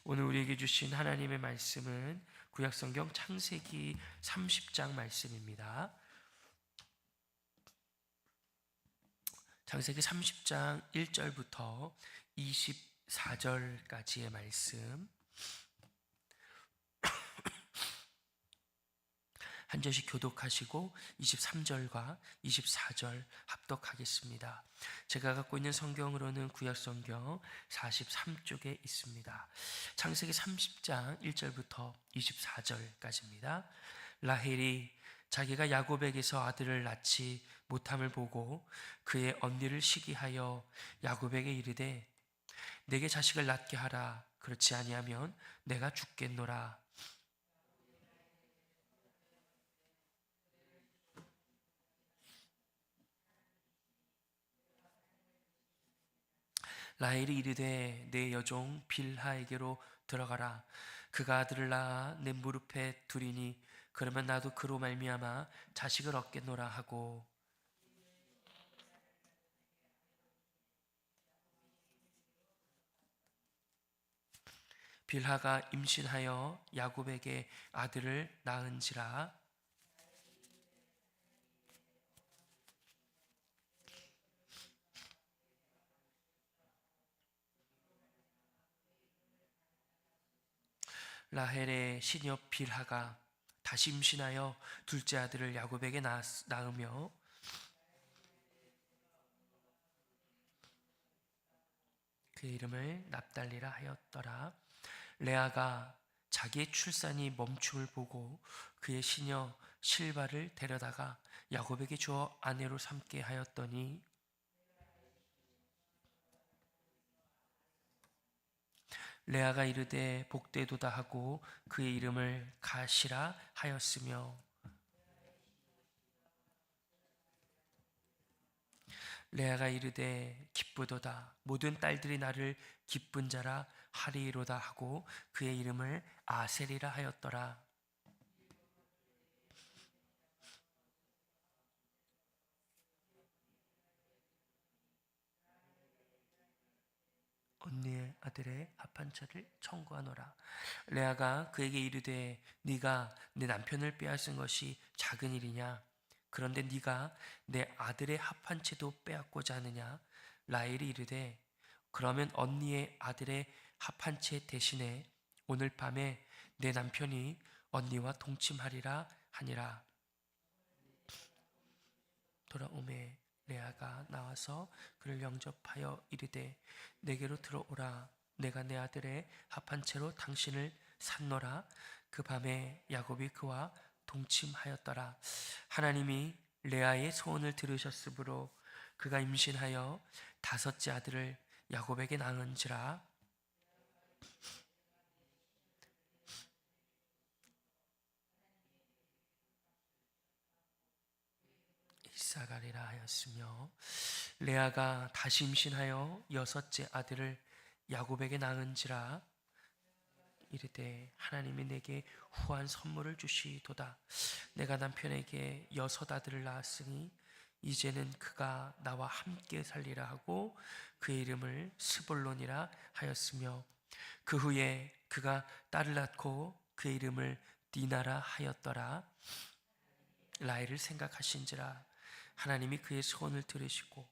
오늘 우리에게 주신 하나님의 말씀은 구약성경 창세기 30장 말씀입니다. 창세기 30장 1절부터 24절까지의 말씀, 한 절씩 교독하시고 23절과 24절 합독하겠습니다. 제가 갖고 있는 성경으로는 구약성경 43쪽에 있습니다. 창세기 30장 1절부터 24절까지입니다. 라헬이 자기가 야곱에게서 아들을 낳지 못함을 보고 그의 언니를 시기하여 야곱에게 이르되 내게 자식을 낳게 하라. 그렇지 아니하면 내가 죽겠노라. 라헬이 이르되 내 여종 빌하에게로 들어가라. 그가 아들을 낳아 내 무릎에 두리니 그러면 나도 그로 말미암아 자식을 얻겠노라 하고, 빌하가 임신하여 야곱에게 아들을 낳은지라. 라헬의 시녀 빌하가 다시 임신하여 둘째 아들을 야곱에게 낳으며 그 이름을 납달리라 하였더라. 레아가 자기의 출산이 멈춤을 보고 그의 시녀 실바를 데려다가 야곱에게 주어 아내로 삼게 하였더니 레아가 이르되 복되도다 하고 그의 이름을 가시라 하였으며, 레아가 이르되 기쁘도다 모든 딸들이 나를 기쁜 자라 하리로다 하고 그의 이름을 아셀이라 하였더라. 언니의 아들의 합한처를 청구하노라. 레아가 그에게 이르되 네가 내 남편을 빼앗은 것이 작은 일이냐? 그런데 네가 내 아들의 합한채도 빼앗고자 하느냐? 라헬이 이르되 그러면 언니의 아들의 합한채 대신에 오늘 밤에 내 남편이 언니와 동침하리라 하니라. 돌아오매 레아가 나와서 그를 영접하여 이르되 내게로 들어오라. 내가 내 아들의 합한 채로 당신을 샀노라. 그 밤에 야곱이 그와 동침하였더라. 하나님이 레아의 소원을 들으셨으므로 그가 임신하여 다섯째 아들을 야곱에게 낳은지라. 이사가리라 하였으며, 레아가 다시 임신하여 여섯째 아들을 야곱에게 낳은지라. 이르되 하나님이 내게 후한 선물을 주시도다. 내가 남편에게 여섯 아들을 낳았으니 이제는 그가 나와 함께 살리라 하고 그의 이름을 스볼론이라 하였으며, 그 후에 그가 딸을 낳고 그의 이름을 디나라 하였더라. 라헬을 생각하신지라 하나님이 그의 소원을 들으시고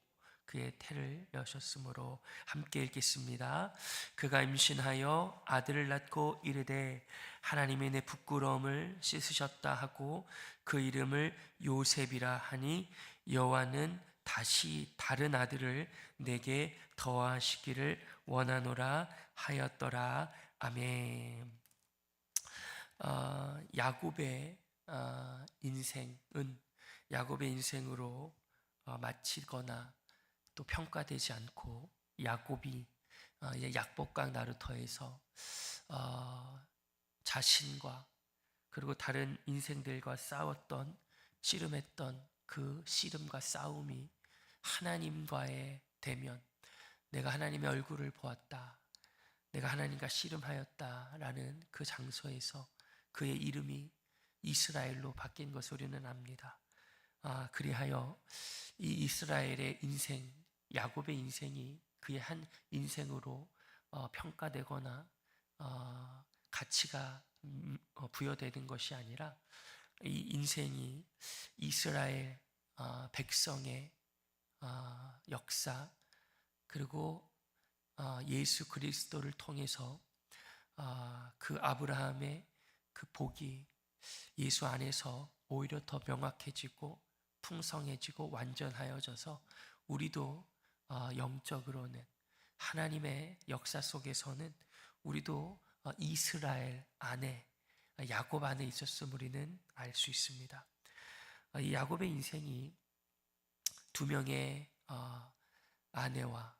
그의 태를 여셨으므로. 함께 읽겠습니다. 그가 임신하여 아들을 낳고 이르되 하나님이 내 부끄러움을 씻으셨다 하고 그 이름을 요셉이라 하니 여호와는 다시 다른 아들을 내게 더하시기를 원하노라 하였더라. 아멘. 야곱의 인생은 야곱의 인생으로 마치거나 또 평가되지 않고, 야곱이 약복강 나루터에서 자신과 그리고 다른 인생들과 싸웠던, 씨름했던 그 씨름과 싸움이 하나님과의 대면, 내가 하나님의 얼굴을 보았다, 내가 하나님과 씨름하였다라는 그 장소에서 그의 이름이 이스라엘로 바뀐 것을 우리는 압니다. 그리하여 이 이스라엘의 인생, 야곱의 인생이 그의 한 인생으로 평가되거나 가치가 부여되는 것이 아니라 이 인생이 이스라엘 백성의 역사, 그리고 예수 그리스도를 통해서 그 아브라함의 그 복이 예수 안에서 오히려 더 명확해지고 풍성해지고 완전하여져서 우리도 영적으로는 하나님의 역사 속에서는 우리도 이스라엘 안에, 야곱 안에 있었음 우리는 알 수 있습니다. 이 야곱의 인생이 두 명의 아내와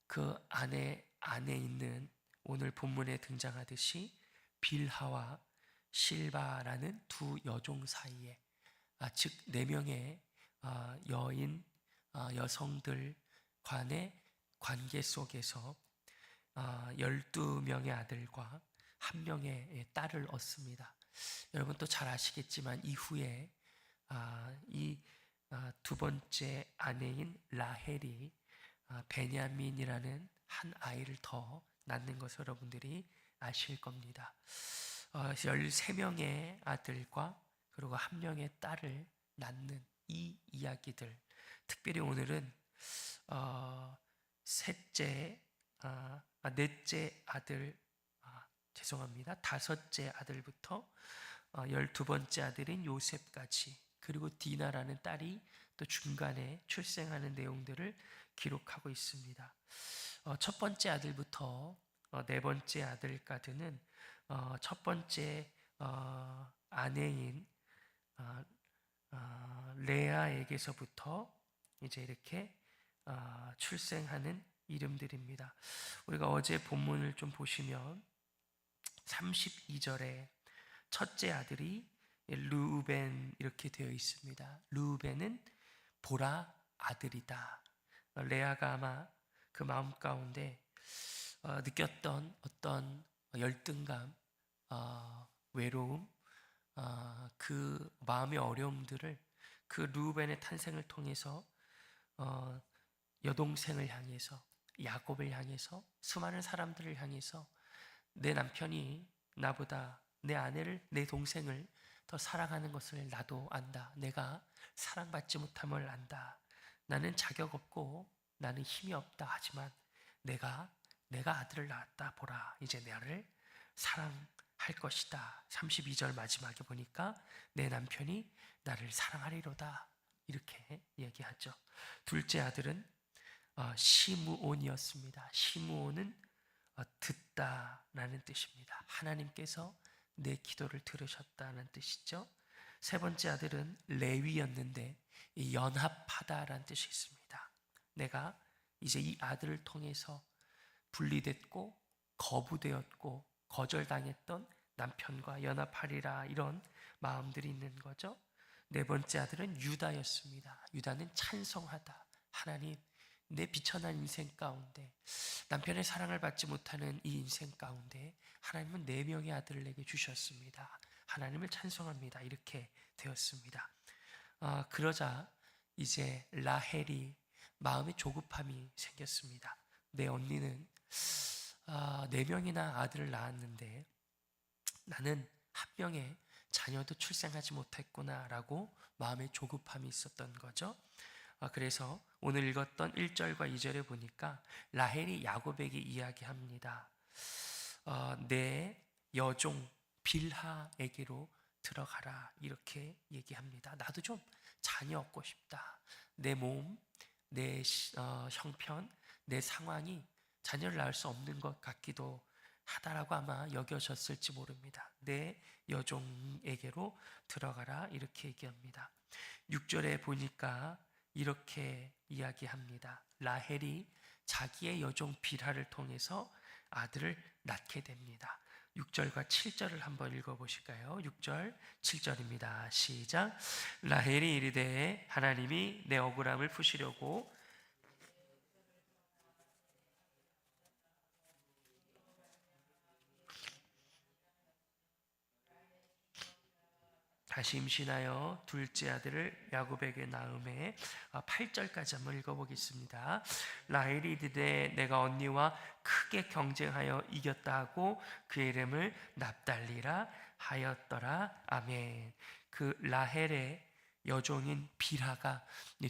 그 아내 안에 있는 오늘 본문에 등장하듯이 빌하와 실바라는 두 여종 사이에, 즉 네 명의 여인 여성들 간의 관계 속에서 12명의 아들과 한 명의 딸을 얻습니다. 여러분 또 잘 아시겠지만 이후에 이 두 번째 아내인 라헬이 베냐민이라는 한 아이를 더 낳는 것을 여러분들이 아실 겁니다. 13명의 아들과 그리고 한 명의 딸을 낳는 이 이야기들, 특별히 오늘은 넷째 아들, 죄송합니다. 다섯째 아들부터 12번째 아들인 요셉까지, 그리고 디나라는 딸이 또 중간에 출생하는 내용들을 기록하고 있습니다. 첫 번째 아들부터 네 번째 아들까지는 첫 번째 아내인 레아에게서부터 이제 이렇게 출생하는 이름들입니다. 우리가 어제 본문을 좀 보시면 32절에 첫째 아들이 르우벤 이렇게 되어 있습니다. 르우벤은 보라 아들이다. 레아가 아마 그 마음 가운데 느꼈던 어떤 열등감, 외로움, 그 마음의 어려움들을 그 르우벤의 탄생을 통해서 여동생을 향해서, 야곱을 향해서, 수많은 사람들을 향해서 내 남편이 나보다 내 아내를, 내 동생을 더 사랑하는 것을 나도 안다. 내가 사랑받지 못함을 안다. 나는 자격 없고 나는 힘이 없다. 하지만 내가 아들을 낳았다. 보라, 이제 나를 사랑할 것이다. 32절 마지막에 보니까 내 남편이 나를 사랑하리로다. 이렇게 얘기하죠. 둘째 아들은 시므온이었습니다. 시므온은 듣다라는 뜻입니다. 하나님께서 내 기도를 들으셨다는 뜻이죠. 세 번째 아들은 레위였는데 연합하다라는 뜻이 있습니다. 내가 이제 이 아들을 통해서 분리됐고 거부되었고 거절당했던 남편과 연합하리라, 이런 마음들이 있는 거죠. 네 번째 아들은 유다였습니다. 유다는 찬송하다. 하나님, 내 비천한 인생 가운데, 남편의 사랑을 받지 못하는 이 인생 가운데 하나님은 4명의 아들을 내게 주셨습니다. 하나님을 찬송합니다. 이렇게 되었습니다. 그러자 이제 라헬이 마음의 조급함이 생겼습니다. 내 언니는 4명이나 아들을 낳았는데 나는 한 명의 자녀도 출생하지 못했구나 라고 마음의 조급함이 있었던 거죠. 그래서 오늘 읽었던 1절과 2절에 보니까 라헬이 야곱에게 이야기합니다. 내 여종 빌하에게로 들어가라, 이렇게 얘기합니다. 나도 좀 자녀 얻고 싶다. 내 몸, 내 형편, 내 상황이 자녀를 낳을 수 없는 것 같기도 하다라고 아마 여겨졌을지 모릅니다. 내 여종에게로 들어가라, 이렇게 얘기합니다. 6절에 보니까 이렇게 이야기합니다. 라헬이 자기의 여종 빌하를 통해서 아들을 낳게 됩니다. 6절과 7절을 한번 읽어보실까요? 6절, 7절입니다. 시작. 라헬이 이르되 하나님이 내 억울함을 푸시려고 다시 임신하여 둘째 아들을 야곱에게 낳음에 8절까지 한번 읽어보겠습니다. 라헬이 이르되 내가 언니와 크게 경쟁하여 이겼다 하고 그의 이름을 납달리라 하였더라. 아멘. 그 라헬의 여종인 빌하가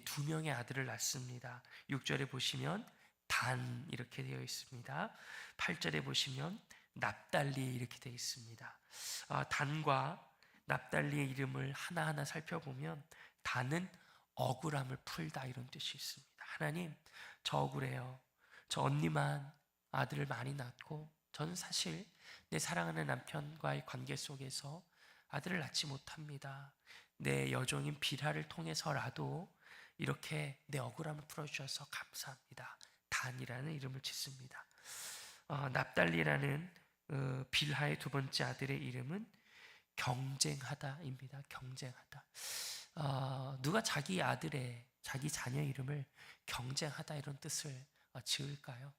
두 명의 아들을 낳습니다. 6절에 보시면 단 이렇게 되어 있습니다. 8절에 보시면 납달리 이렇게 되어 있습니다. 단과 납달리의 이름을 하나하나 살펴보면 단은 억울함을 풀다 이런 뜻이 있습니다. 하나님, 저 억울해요. 저 언니만 아들을 많이 낳고 저는 사실 내 사랑하는 남편과의 관계 속에서 아들을 낳지 못합니다. 내 여종인 빌하를 통해서라도 이렇게 내 억울함을 풀어주셔서 감사합니다. 단이라는 이름을 짓습니다. 납달리라는 빌하의 두 번째 아들의 이름은 경쟁하다입니다. 경쟁하다. 누가 자기 아들의 자기 자녀 이름을 경쟁하다 이런 뜻을 지을까요?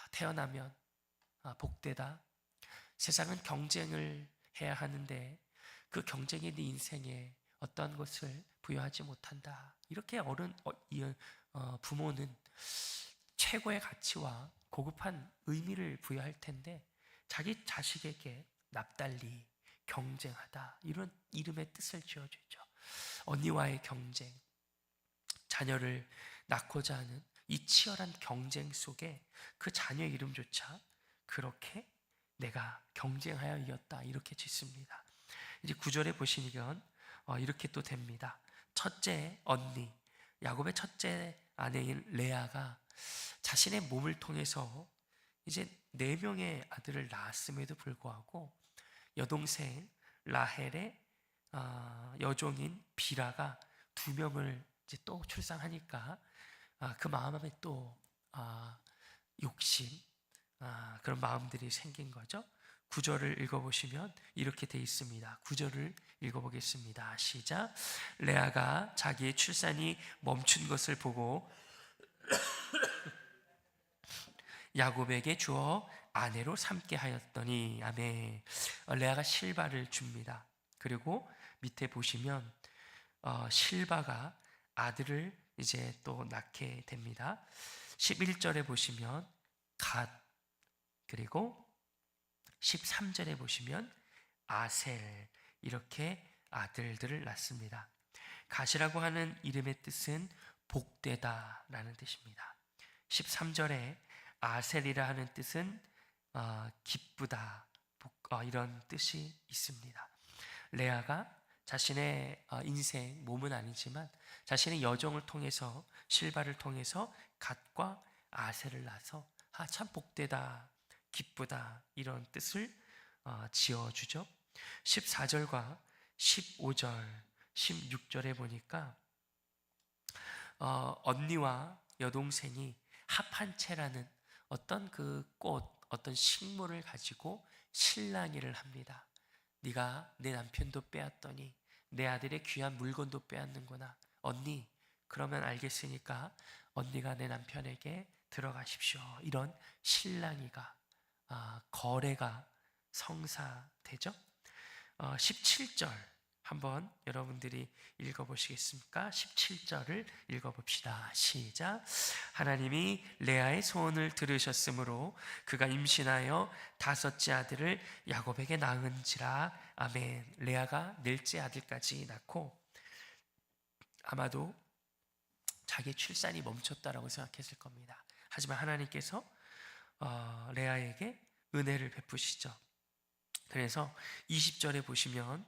태어나면 복되다. 세상은 경쟁을 해야 하는데 그 경쟁이 네 인생에 어떠한 것을 부여하지 못한다. 이렇게 부모는 최고의 가치와 고급한 의미를 부여할 텐데 자기 자식에게 납달리, 경쟁하다 이런 이름의 뜻을 지어주죠. 언니와의 경쟁, 자녀를 낳고자 하는 이 치열한 경쟁 속에 그 자녀 이름조차 그렇게 내가 경쟁하여 이겼다 이렇게 짓습니다. 이제 9절에 보시면 이렇게 또 됩니다. 첫째 언니, 야곱의 첫째 아내인 레아가 자신의 몸을 통해서 이제 4명의 아들을 낳았음에도 불구하고 여동생 라헬의 여종인 빌하가 2명을 이제 또 출산하니까 그 마음에 또 욕심 그런 마음들이 생긴 거죠. 9절을 읽어보시면 이렇게 돼 있습니다. 9절을 읽어보겠습니다. 시작. 레아가 자기의 출산이 멈춘 것을 보고 야곱에게 주어 아내로 삼게 하였더니 아멘. 레아가 실바를 줍니다. 그리고 밑에 보시면 실바가 아들을 이제 또 낳게 됩니다. 11절에 보시면 갓, 그리고 13절에 보시면 아셀, 이렇게 아들들을 낳습니다. 갓이라고 하는 이름의 뜻은 복되다 라는 뜻입니다. 13절에 아셀이라 하는 뜻은 기쁘다, 이런 뜻이 있습니다. 레아가 자신의 인생, 몸은 아니지만 자신의 여정을 통해서 실바를 통해서 갓과 아셀을 낳아서 참 복되다, 기쁘다 이런 뜻을 지어주죠. 14절과 15절, 16절에 보니까 언니와 여동생이 합한채라는 어떤 그 꽃, 어떤 식물을 가지고 실랑이를 합니다. 네가 내 남편도 빼앗더니 내 아들의 귀한 물건도 빼앗는구나. 언니, 그러면 알겠으니까 언니가 내 남편에게 들어가십시오. 이런 실랑이가 거래가 성사되죠. 17절 한번 여러분들이 읽어보시겠습니까? 17절을 읽어봅시다. 시작. 하나님이 레아의 소원을 들으셨으므로 그가 임신하여 5째 아들을 야곱에게 낳은지라. 아멘. 레아가 넷째 아들까지 낳고 아마도 자기 출산이 멈췄다라고 생각했을 겁니다. 하지만 하나님께서 레아에게 은혜를 베푸시죠. 그래서 20절에 보시면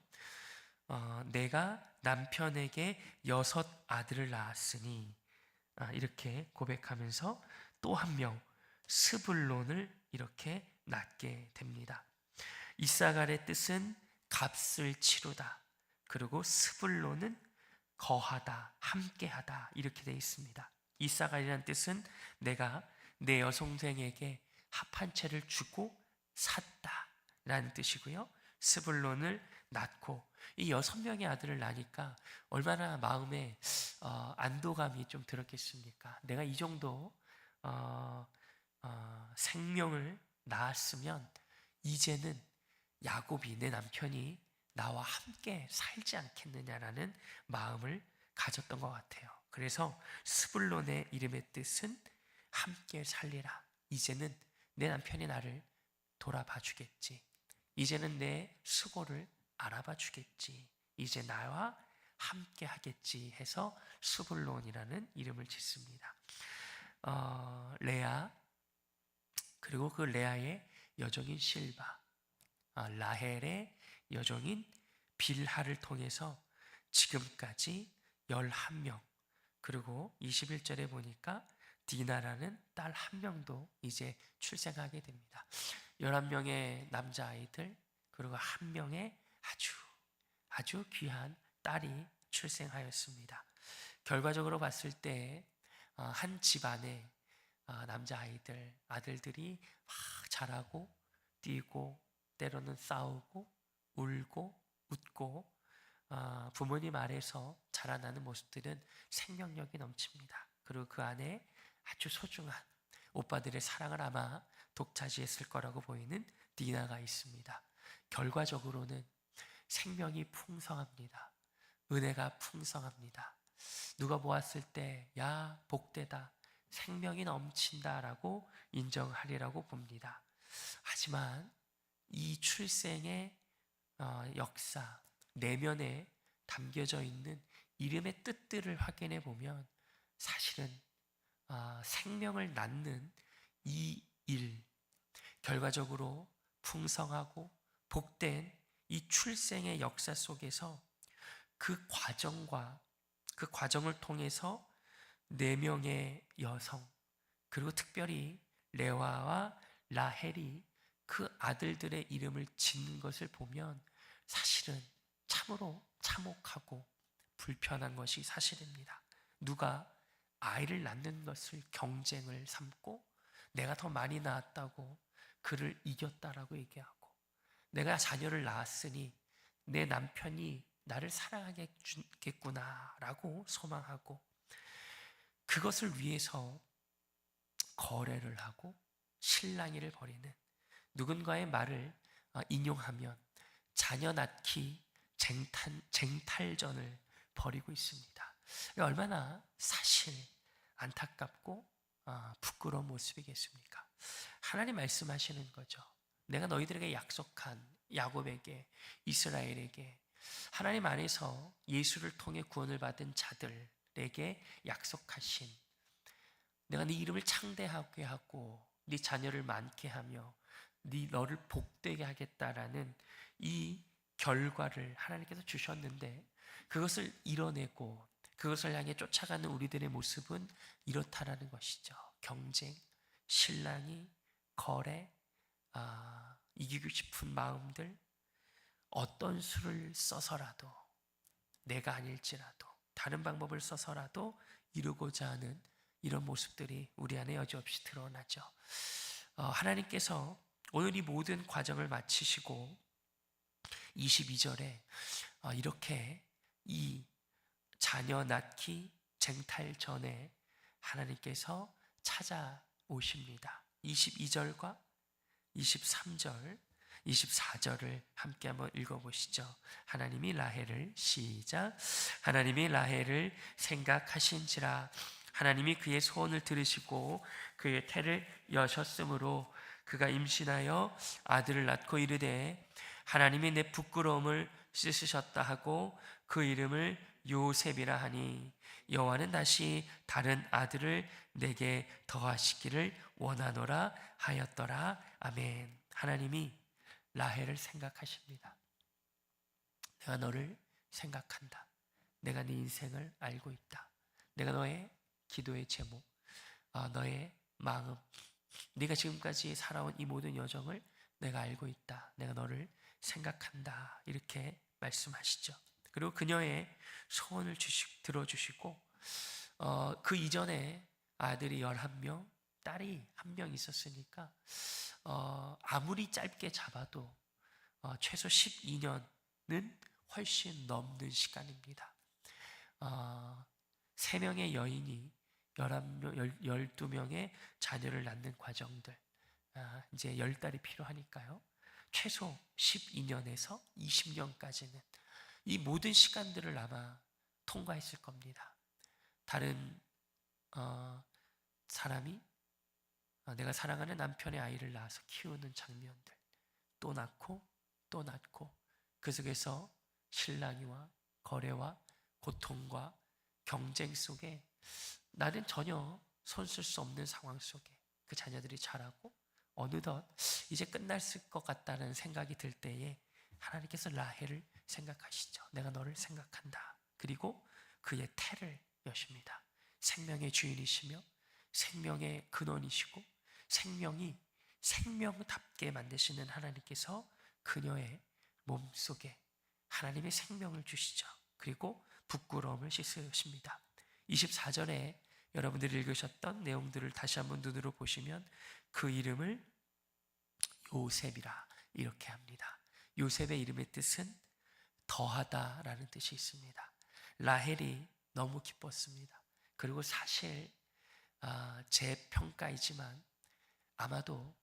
내가 남편에게 6 아들을 낳았으니 이렇게 고백하면서 또 한 명 스불론을 이렇게 낳게 됩니다. 이사갈의 뜻은 값을 치르다, 그리고 스불론은 거하다, 함께하다 이렇게 되어 있습니다. 이사갈이라는 뜻은 내가 내 여동생에게 합한 채를 주고 샀다 라는 뜻이고요. 스불론을 낳고 이 6명의 아들을 낳으니까 얼마나 마음에 안도감이 좀 들었겠습니까? 내가 이 정도 생명을 낳았으면 이제는 야곱이, 내 남편이 나와 함께 살지 않겠느냐라는 마음을 가졌던 것 같아요. 그래서 스불론의 이름의 뜻은 함께 살리라. 이제는 내 남편이 나를 돌아봐 주겠지. 이제는 내 수고를 알아봐 주겠지. 이제 나와 함께 하겠지 해서 스불론이라는 이름을 짓습니다. 레아, 그리고 그 레아의 여종인 실바, 라헬의 여종인 빌하를 통해서 지금까지 11명, 그리고 21절에 보니까 디나라는 딸 1명도 이제 출생하게 됩니다. 11명의 남자아이들, 그리고 1명의 아주 귀한 딸이 출생하였습니다. 결과적으로 봤을 때 한 집안에 남자아이들, 아들들이 막 자라고 뛰고 때로는 싸우고 울고 웃고 부모님 아래서 자라나는 모습들은 생명력이 넘칩니다. 그리고 그 안에 아주 소중한 오빠들의 사랑을 아마 독차지했을 거라고 보이는 디나가 있습니다. 결과적으로는 생명이 풍성합니다. 은혜가 풍성합니다. 누가 보았을 때 야 복되다, 생명이 넘친다라고 인정하리라고 봅니다. 하지만 이 출생의 역사, 내면에 담겨져 있는 이름의 뜻들을 확인해 보면 사실은 생명을 낳는 이 일, 결과적으로 풍성하고 복된 이 출생의 역사 속에서 그 과정을 통해서 4명의 여성, 그리고 특별히 레와와 라헬이 그 아들들의 이름을 짓는 것을 보면 사실은 참으로 참혹하고 불편한 것이 사실입니다. 누가 아이를 낳는 것을 경쟁을 삼고 내가 더 많이 낳았다고 그를 이겼다라고 얘기하고, 내가 자녀를 낳았으니 내 남편이 나를 사랑하겠구나라고 소망하고, 그것을 위해서 거래를 하고 실랑이를 벌이는, 누군가의 말을 인용하면 자녀 낳기 쟁탈전을 벌이고 있습니다. 얼마나 사실 안타깝고 부끄러운 모습이겠습니까? 하나님 말씀하시는 거죠. 내가 너희들에게 약속한 야곱에게, 이스라엘에게, 하나님 안에서 예수를 통해 구원을 받은 자들에게 약속하신, 내가 네 이름을 창대하게 하고 네 자녀를 많게 하며 너를 복되게 하겠다라는 이 결과를 하나님께서 주셨는데, 그것을 이뤄내고 그것을 향해 쫓아가는 우리들의 모습은 이렇다라는 것이죠. 경쟁, 실랑이, 거래, 이기고 싶은 마음들, 어떤 수를 써서라도, 내가 아닐지라도 다른 방법을 써서라도 이루고자 하는 이런 모습들이 우리 안에 여지없이 드러나죠. 하나님께서 오늘 이 모든 과정을 마치시고 22절에 이렇게 이 자녀 낳기 쟁탈 전에 하나님께서 찾아오십니다. 22절과 23절, 24절을 함께 한번 읽어보시죠. 하나님이 라헬을, 시작. 하나님이 라헬을 생각하신지라 하나님이 그의 소원을 들으시고 그의 태를 여셨으므로 그가 임신하여 아들을 낳고 이르되 하나님이 내 부끄러움을 씻으셨다 하고 그 이름을 요셉이라 하니 여호와는 다시 다른 아들을 내게 더하시기를 원하노라 하였더라. 아멘. 하나님이 라헬을 생각하십니다. 내가 너를 생각한다. 내가 네 인생을 알고 있다. 내가 너의 기도의 제목, 너의 마음, 네가 지금까지 살아온 이 모든 여정을 내가 알고 있다. 내가 너를 생각한다. 이렇게 말씀하시죠. 그리고 그녀의 소원을 들어주시고 그 이전에 아들이 11명, 딸이 1명 있었으니까 아무리 짧게 잡아도 최소 12년은 훨씬 넘는 시간입니다. 3명의 여인이 12명의 자녀를 낳는 과정들, 이제 10달이 필요하니까요. 최소 12년에서 20년까지는 이 모든 시간들을 아마 통과했을 겁니다. 다른 사람이 내가 사랑하는 남편의 아이를 낳아서 키우는 장면들, 또 낳고 또 낳고, 그 속에서 실랑이와 거래와 고통과 경쟁 속에 나는 전혀 손쓸 수 없는 상황 속에 그 자녀들이 자라고 어느덧 이제 끝날 것 같다는 생각이 들 때에 하나님께서 라헬을 생각하시죠. 내가 너를 생각한다. 그리고 그의 태를 여십니다. 생명의 주인이시며 생명의 근원이시고 생명이 생명답게 만드시는 하나님께서 그녀의 몸속에 하나님의 생명을 주시죠. 그리고 부끄러움을 씻으십니다. 24절에 여러분들이 읽으셨던 내용들을 다시 한번 눈으로 보시면 그 이름을 요셉이라 이렇게 합니다. 요셉의 이름의 뜻은 더하다라는 뜻이 있습니다. 라헬이 너무 기뻤습니다. 그리고 사실 제 평가이지만 아마도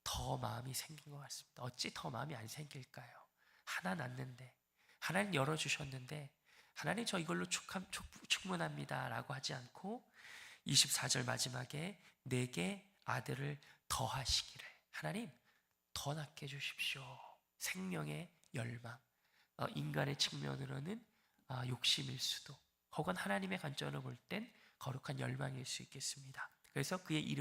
더 마음이 생긴 것 같습니다. 어찌 더 마음이 안 생길까요? 하나 낳는데, 하나님 열어주셨는데 하나님 저 이걸로 충분합니다 라고 하지 않고 24절 마지막에 내게 아들을 더하시기를, 하나님 더 낳게 해주십시오. 생명의 열망, 인간의 측면으로는 욕심일 수도, 혹은 하나님의 관점으로 볼 땐 거룩한 열망일 수 있겠습니다. 그래서 그의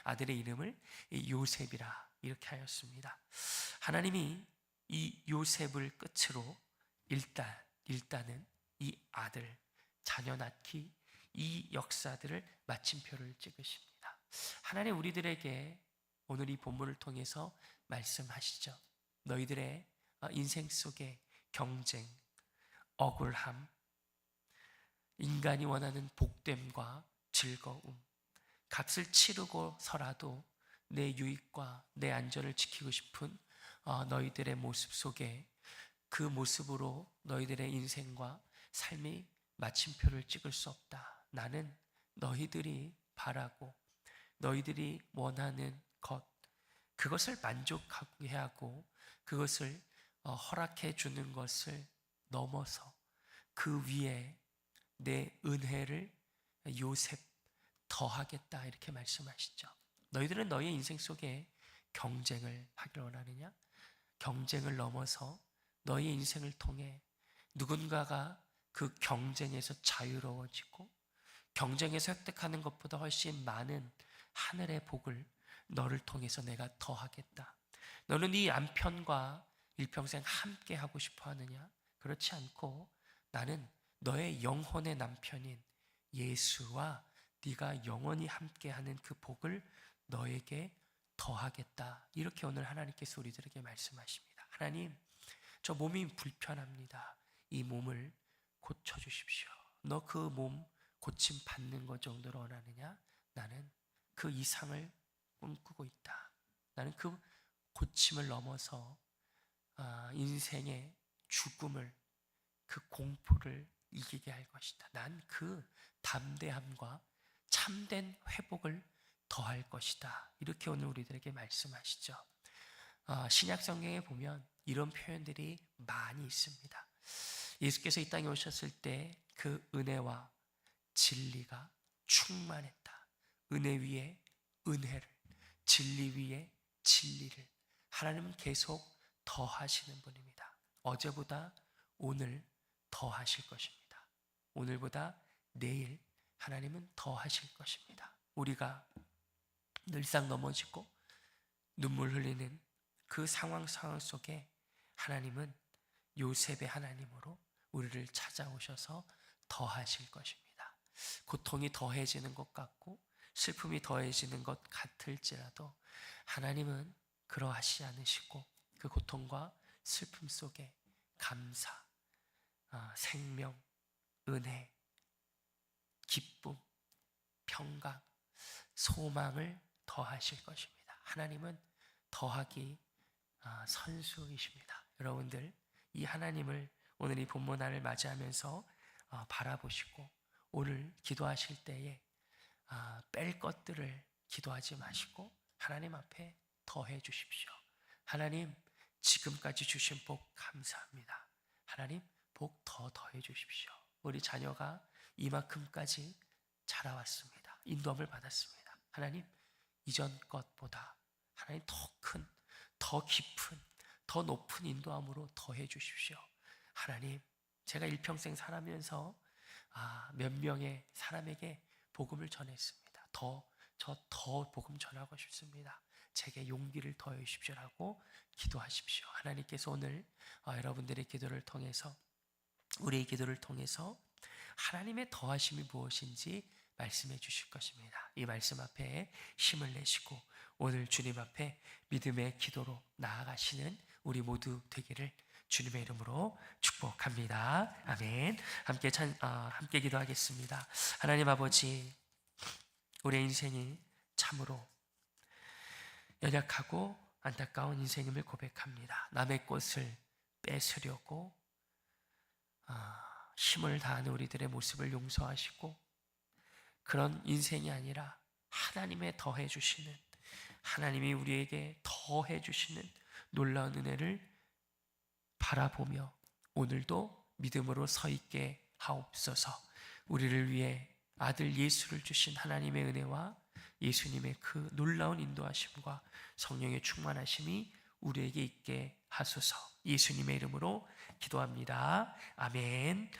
아들의 이름을 요셉이라 이렇게 하였습니다. 하나님이 이 요셉을 끝으로 일단은 이 아들, 자녀 낳기, 이 역사들을 마침표를 찍으십니다. 하나님 우리들에게 오늘 이 본문을 통해서 말씀하시죠. 너희들의 인생 속에 경쟁, 억울함, 인간이 원하는 복됨과 즐거움, 값을 치르고서라도 내 유익과 내 안전을 지키고 싶은 너희들의 모습 속에 그 모습으로 너희들의 인생과 삶이 마침표를 찍을 수 없다. 나는 너희들이 바라고 너희들이 원하는 것, 그것을 만족하게 하고 그것을 허락해 주는 것을 넘어서 그 위에 내 은혜를 요셉 더하겠다 이렇게 말씀하시죠. 너희들은 너희의 인생 속에 경쟁을 하길 원하느냐? 경쟁을 넘어서 너희의 인생을 통해 누군가가 그 경쟁에서 자유로워지고 경쟁에서 획득하는 것보다 훨씬 많은 하늘의 복을 너를 통해서 내가 더하겠다. 너는 네 남편과 일평생 함께 하고 싶어 하느냐? 그렇지 않고 나는 너의 영혼의 남편인 예수와 네가 영원히 함께하는 그 복을 너에게 더하겠다. 이렇게 오늘 하나님께서 우리들에게 말씀하십니다. 하나님, 저 몸이 불편합니다. 이 몸을 고쳐주십시오. 너 그 몸 고침 받는 것 정도로 원하느냐? 나는 그 이상을 꿈꾸고 있다. 나는 그 고침을 넘어서 인생의 죽음을, 그 공포를 이기게 할 것이다. 난 그 담대함과 참된 회복을 더할 것이다. 이렇게 오늘 우리들에게 말씀하시죠. 신약 성경에 보면 이런 표현들이 많이 있습니다. 예수께서 이 땅에 오셨을 때 그 은혜와 진리가 충만했다. 은혜 위에 은혜를, 진리 위에 진리를 하나님은 계속 더하시는 분입니다. 어제보다 오늘 더하실 것입니다. 오늘보다 내일 하나님은 더하실 것입니다. 우리가 늘상 넘어지고 눈물 흘리는 그 상황 속에 하나님은 요셉의 하나님으로 우리를 찾아오셔서 더하실 것입니다. 고통이 더해지는 것 같고 슬픔이 더해지는 것 같을지라도 하나님은 그러하지 않으시고 그 고통과 슬픔 속에 감사, 생명, 은혜, 기쁨, 평강, 소망을 더하실 것입니다. 하나님은 더하기 선수이십니다. 여러분들 이 하나님을 오늘 이 본문화를 맞이하면서 바라보시고 오늘 기도하실 때에 뺄 것들을 기도하지 마시고 하나님 앞에 더해 주십시오. 하나님, 지금까지 주신 복 감사합니다. 하나님 복 더 더해 주십시오. 우리 자녀가 이만큼까지 자라왔습니다. 인도함을 받았습니다. 하나님 이전 것보다 하나님 더 큰, 더 깊은, 더 높은 인도함으로 더해 주십시오. 하나님 제가 일평생 살아면서 몇 명의 사람에게 복음을 전했습니다. 더 복음 전하고 싶습니다. 제게 용기를 더해 주십시오라고 기도하십시오. 하나님께서 오늘 여러분들의 기도를 통해서, 우리의 기도를 통해서 하나님의 더하심이 무엇인지 말씀해 주실 것입니다. 이 말씀 앞에 힘을 내시고 오늘 주님 앞에 믿음의 기도로 나아가시는 우리 모두 되기를 주님의 이름으로 축복합니다. 아멘. 함께 기도하겠습니다. 하나님 아버지, 우리의 인생이 참으로 연약하고 안타까운 인생임을 고백합니다. 남의 것을 뺏으려고 힘을 다하는 우리들의 모습을 용서하시고, 그런 인생이 아니라 하나님의 더해 주시는, 하나님이 우리에게 더해 주시는 놀라운 은혜를 바라보며 오늘도 믿음으로 서 있게 하옵소서. 우리를 위해 아들 예수를 주신 하나님의 은혜와 예수님의 그 놀라운 인도하심과 성령의 충만하심이 우리에게 있게 하소서. 예수님의 이름으로 기도합니다. 아멘.